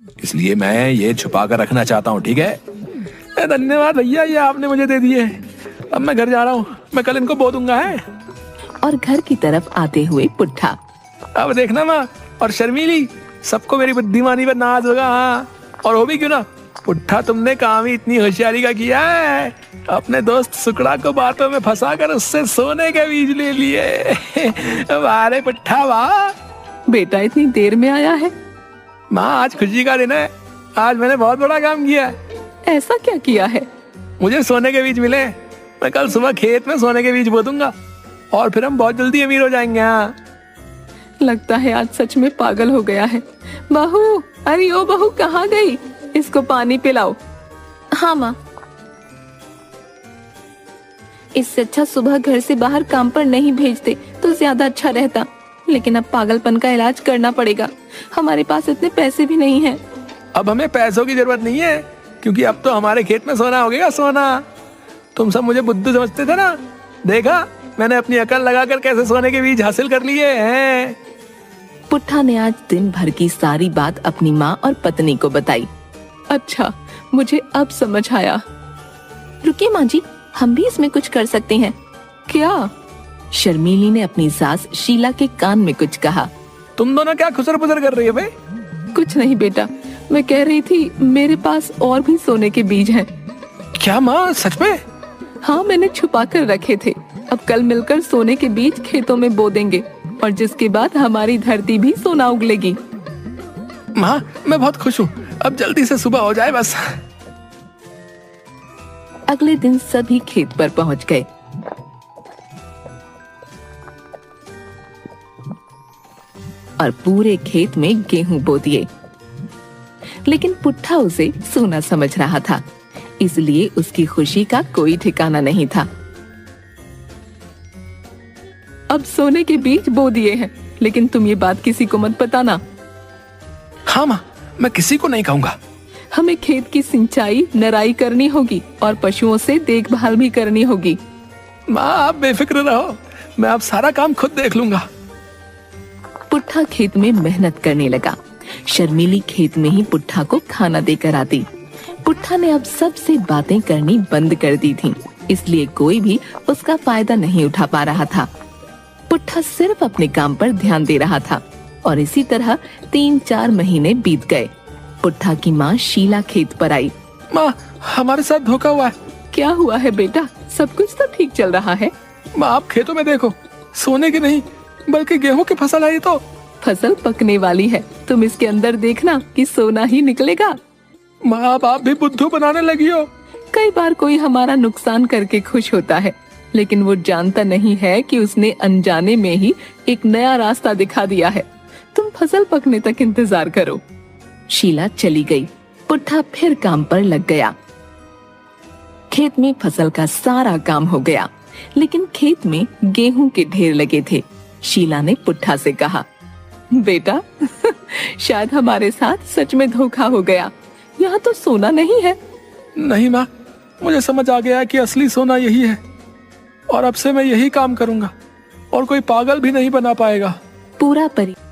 इसलिए मैं ये छुपा कर रखना चाहता हूँ, ठीक है। धन्यवाद भैया, ये आपने मुझे दे दिए। अब मैं घर जा रहा हूँ, मैं कल इनको बो दूंगा है। और घर की तरफ आते हुए पुट्ठा, अब देखना माँ और शर्मीली, सबको मेरी बुद्धिमानी पर नाज होगा। हाँ, और हो भी क्यों ना, पुट्ठा तुमने काम ही इतनी होशियारी का किया है, अपने दोस्त सुकड़ा को बातों में फंसा कर उससे सोने के बीज ले लिए। अरे पुट्ठा वाह। बेटा इतनी देर में आया है? माँ आज खुशी का दिन है, आज मैंने बहुत बड़ा काम किया है। ऐसा क्या किया है? मुझे सोने के बीज मिले, मैं कल सुबह खेत में सोने के बीज बो दूंगा और फिर हम बहुत जल्दी अमीर हो जाएंगे। हाँ, लगता है आज सच में पागल हो गया है। बहू, अरे ओ बहू कहाँ गई? इसको पानी पिलाओ। हाँ माँ। इससे अच्छा सुबह घर से बाहर काम पर नहीं भेजते तो ज्यादा अच्छा रहता, लेकिन अब पागलपन का इलाज करना पड़ेगा। हमारे पास इतने पैसे भी नहीं हैं। अब हमें पैसों की जरूरत नहीं है, क्योंकि अब तो हमारे खेत में सोना हो गया, सोना। तुम सब मुझे बुद्धू समझते थे ना, देखा मैंने अपनी अकल लगाकर कैसे सोने के बीज हासिल कर लिए हैं। पुट्ठा ने आज दिन भर की सारी बात अपनी माँ और पत्नी को बताई। अच्छा, मुझे अब समझ आया। रुकिए माँ जी, हम भी इसमें कुछ कर सकते हैं। क्या? शर्मीली ने अपनी सास शीला के कान में कुछ कहा। तुम दोनों क्या खुसर पुसर कर रही हो भाई? कुछ नहीं बेटा, मैं कह रही थी मेरे पास और भी सोने के बीज हैं। क्या माँ, सच में? हाँ, मैंने छुपा कर रखे थे। अब कल मिलकर सोने के बीज खेतों में बो देंगे और जिसके बाद हमारी धरती भी सोना उगलेगी। माँ मैं बहुत खुश हूँ, अब जल्दी से सुबह हो जाए बस। अगले दिन सभी खेत पर पहुँच गए। और पूरे खेत में गेहूं बो दिए, लेकिन पुट्ठा उसे सोना समझ रहा था, इसलिए उसकी खुशी का कोई ठिकाना नहीं था। अब सोने के बीज बो दिए हैं, लेकिन तुम ये बात किसी को मत बताना। हाँ माँ, मैं किसी को नहीं कहूँगा। हमें खेत की सिंचाई, नराई करनी होगी और पशुओं से देखभाल भी करनी होगी। माँ आप बेफिक्र रहो, मैं अब सारा काम खुद देख लूंगा। पुट्ठा खेत में मेहनत करने लगा। शर्मीली खेत में ही पुट्ठा को खाना देकर आती। पुट्ठा ने अब सबसे बातें करनी बंद कर दी थी, इसलिए कोई भी उसका फायदा नहीं उठा पा रहा था। पुट्ठा सिर्फ अपने काम पर ध्यान दे रहा था और इसी तरह 3-4 महीने बीत गए। पुट्ठा की माँ शीला खेत पर आई। माँ हमारे साथ धोखा हुआ है। क्या हुआ है बेटा? सब कुछ तो ठीक चल रहा है। माँ आप खेतों में देखो, सोने की नहीं बल्कि गेहूं की फसल आई। तो फसल पकने वाली है, तुम इसके अंदर देखना कि सोना ही निकलेगा। माँ आप भी बुद्धू बनाने लगी हो। कई बार कोई हमारा नुकसान करके खुश होता है, लेकिन वो जानता नहीं है कि उसने अनजाने में ही एक नया रास्ता दिखा दिया है। तुम फसल पकने तक इंतजार करो। शीला चली गई। पुट्ठा फिर काम पर लग गया। खेत में फसल का सारा काम हो गया, लेकिन खेत में गेहूं के ढेर लगे थे। शीला ने पुट्ठा से कहा, बेटा शायद हमारे साथ सच में धोखा हो गया। यहाँ तो सोना नहीं है। नहीं माँ, मुझे समझ आ गया कि असली सोना यही है और अब से मैं यही काम करूंगा और कोई पागल भी नहीं बना पाएगा। पूरा परिवार